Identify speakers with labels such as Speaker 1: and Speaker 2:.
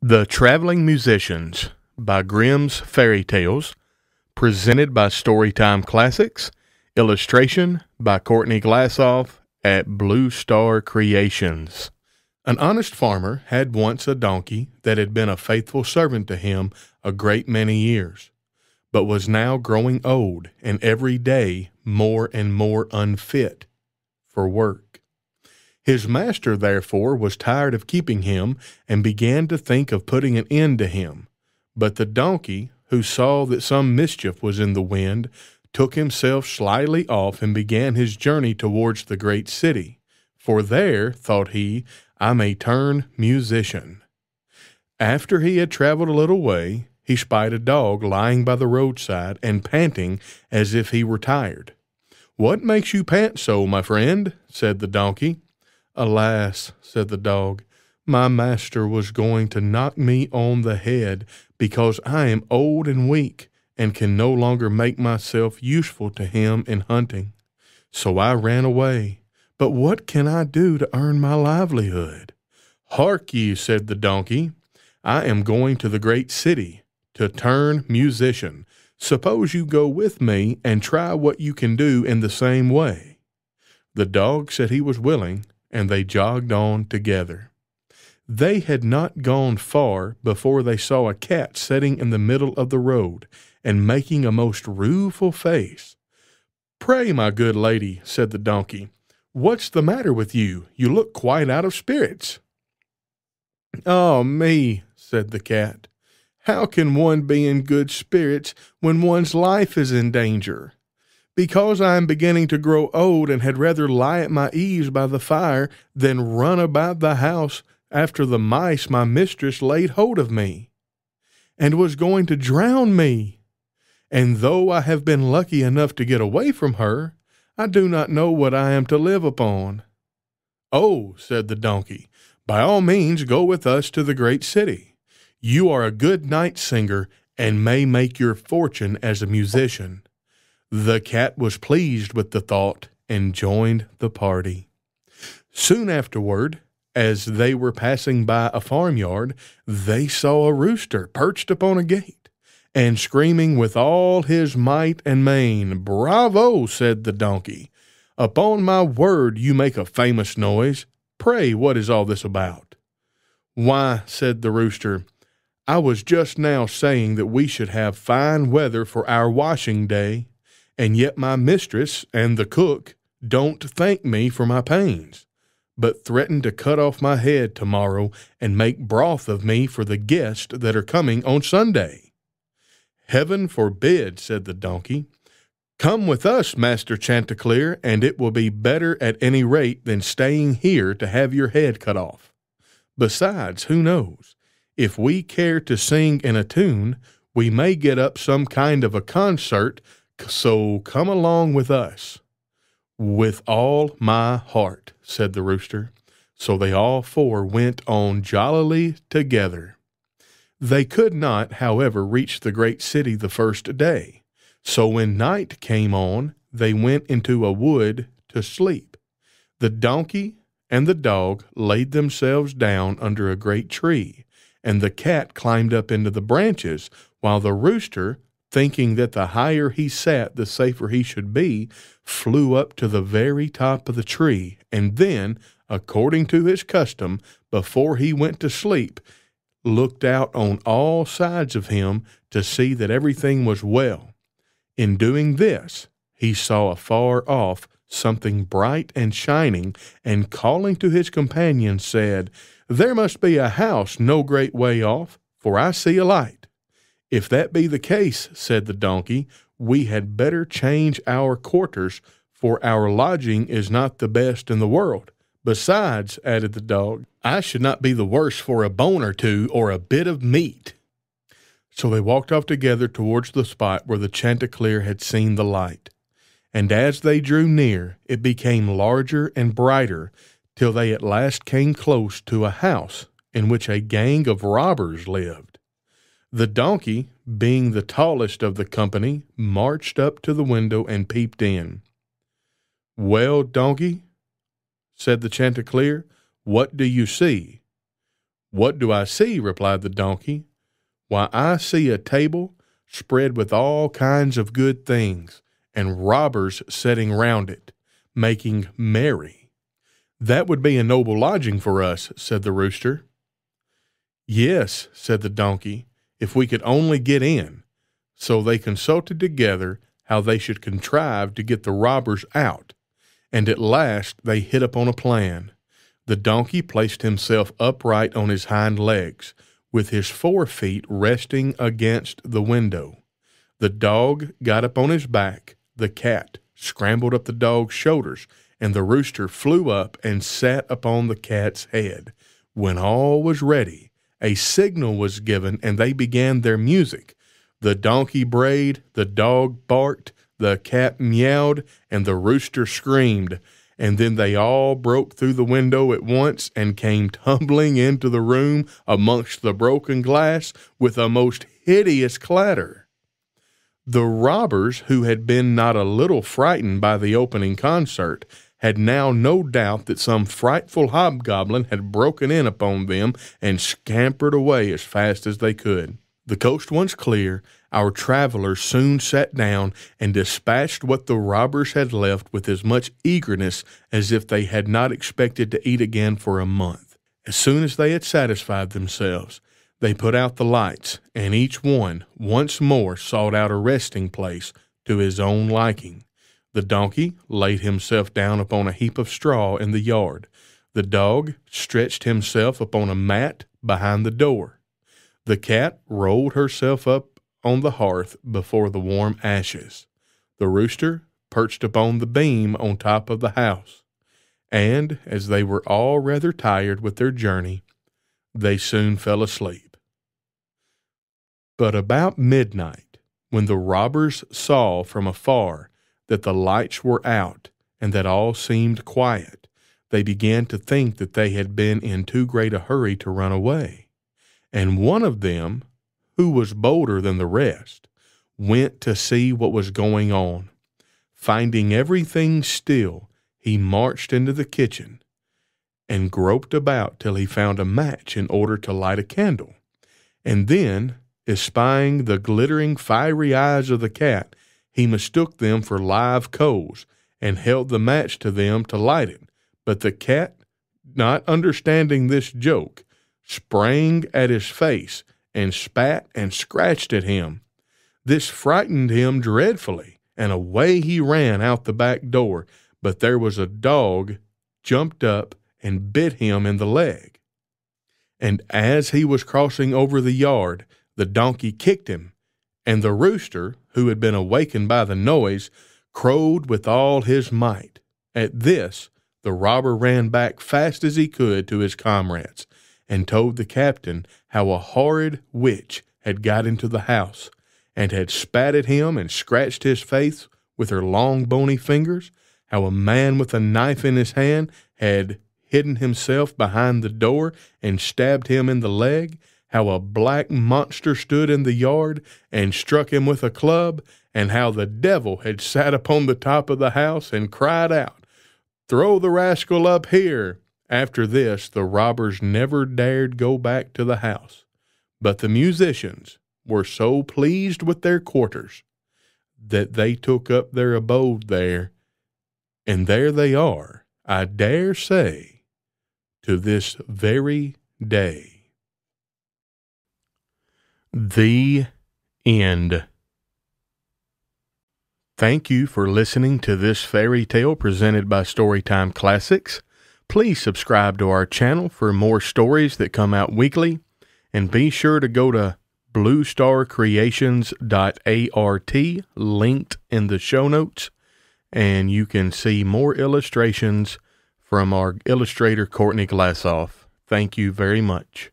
Speaker 1: The Traveling Musicians by Grimm's Fairy Tales, presented by Storytime Classics, illustration by Courtney at Blue Star Creations. An honest farmer had once a donkey that had been a faithful servant to him a great many years, but was now growing old and every day more and more unfit for work. His master, therefore, was tired of keeping him and began to think of putting an end to him. But the donkey, who saw that some mischief was in the wind, took himself slyly off and began his journey towards the great city. For there, thought he, I may turn musician. After he had traveled a little way, he spied a dog lying by the roadside and panting as if he were tired. "What makes you pant so, my friend?" said the donkey. "Alas," said the dog, "my master was going to knock me on the head because I am old and weak and can no longer make myself useful to him in hunting. So I ran away. But what can I do to earn my livelihood?" "Hark ye," said the donkey, "I am going to the great city to turn musician. Suppose you go with me and try what you can do in the same way." The dog said he was willing, and they jogged on together. They had not gone far before they saw a cat sitting in the middle of the road and making a most rueful face. "Pray, my good lady," said the donkey, "what's the matter with you? You look quite out of spirits." "Ah, me," said the cat, "how can one be in good spirits when one's life is in danger? Because I am beginning to grow old and had rather lie at my ease by the fire than run about the house after the mice my mistress laid hold of me, and was going to drown me. And though I have been lucky enough to get away from her, I do not know what I am to live upon." "Oh," said the donkey, "by all means go with us to the great city. You are a good night singer and may make your fortune as a musician." The cat was pleased with the thought and joined the party. Soon afterward, as they were passing by a farmyard, they saw a rooster perched upon a gate and screaming with all his might and main. "Bravo," said the donkey. "Upon my word, you make a famous noise. Pray, what is all this about?" "Why," said the rooster, "I was just now saying that we should have fine weather for our washing day, and yet my mistress and the cook don't thank me for my pains, but threaten to cut off my head tomorrow and make broth of me for the guests that are coming on Sunday." "Heaven forbid," said the donkey. "Come with us, Master Chanticleer, and it will be better at any rate than staying here to have your head cut off. Besides, who knows? If we care to sing in a tune, we may get up some kind of a concert, so come along with us." "With all my heart," said the rooster. So they all four went on jollily together. They could not, however, reach the great city the first day. So when night came on, they went into a wood to sleep. The donkey and the dog laid themselves down under a great tree, and the cat climbed up into the branches, while the rooster, thinking that the higher he sat, the safer he should be, flew up to the very top of the tree, and then, according to his custom, before he went to sleep, looked out on all sides of him to see that everything was well. In doing this, he saw afar off something bright and shining, and calling to his companion said, "There must be a house no great way off, for I see a light." "If that be the case," said the donkey, "we had better change our quarters, for our lodging is not the best in the world. Besides," added the dog, "I should not be the worse for a bone or two or a bit of meat." So they walked off together towards the spot where the Chanticleer had seen the light. And as they drew near, it became larger and brighter, till they at last came close to a house in which a gang of robbers lived. The donkey, being the tallest of the company, marched up to the window and peeped in. "Well, donkey," said the Chanticleer, "what do you see?" "What do I see?" replied the donkey. "Why, I see a table spread with all kinds of good things, and robbers sitting round it, making merry." "That would be a noble lodging for us," said the rooster. "Yes," said the donkey, "if we could only get in." So they consulted together how they should contrive to get the robbers out, and at last they hit upon a plan. The donkey placed himself upright on his hind legs, with his forefeet resting against the window. The dog got up on his back, the cat scrambled up the dog's shoulders, and the rooster flew up and sat upon the cat's head. When all was ready, a signal was given, and they began their music. The donkey brayed, the dog barked, the cat meowed, and the rooster screamed. And then they all broke through the window at once and came tumbling into the room amongst the broken glass with a most hideous clatter. The robbers, who had been not a little frightened by the opening concert, had now no doubt that some frightful hobgoblin had broken in upon them and scampered away as fast as they could. The coast once clear, our travelers soon sat down and dispatched what the robbers had left with as much eagerness as if they had not expected to eat again for a month. As soon as they had satisfied themselves, they put out the lights, and each one once more sought out a resting place to his own liking. The donkey laid himself down upon a heap of straw in the yard. The dog stretched himself upon a mat behind the door. The cat rolled herself up on the hearth before the warm ashes. The rooster perched upon the beam on top of the house. And as they were all rather tired with their journey, they soon fell asleep. But about midnight, when the robbers saw from afar that the lights were out and that all seemed quiet, they began to think that they had been in too great a hurry to run away. And one of them, who was bolder than the rest, went to see what was going on. Finding everything still, he marched into the kitchen and groped about till he found a match in order to light a candle. And then, espying the glittering fiery eyes of the cat, he mistook them for live coals and held the match to them to light it. But the cat, not understanding this joke, sprang at his face and spat and scratched at him. This frightened him dreadfully, and away he ran out the back door, but there was a dog jumped up and bit him in the leg. And as he was crossing over the yard, the donkey kicked him, and the rooster, who had been awakened by the noise, crowed with all his might. At this, the robber ran back fast as he could to his comrades, and told the captain how a horrid witch had got into the house, and had spat at him and scratched his face with her long bony fingers, how a man with a knife in his hand had hidden himself behind the door and stabbed him in the leg, how a black monster stood in the yard and struck him with a club, and how the devil had sat upon the top of the house and cried out, "Throw the rascal up here." After this, the robbers never dared go back to the house, but the musicians were so pleased with their quarters that they took up their abode there, and there they are, I dare say, to this very day. The end. Thank you for listening to this fairy tale presented by Storytime Classics. Please subscribe to our channel for more stories that come out weekly, and be sure to go to bluestarcreations.art, linked in the show notes, and you can see more illustrations from our illustrator, Courtney. Thank you very much.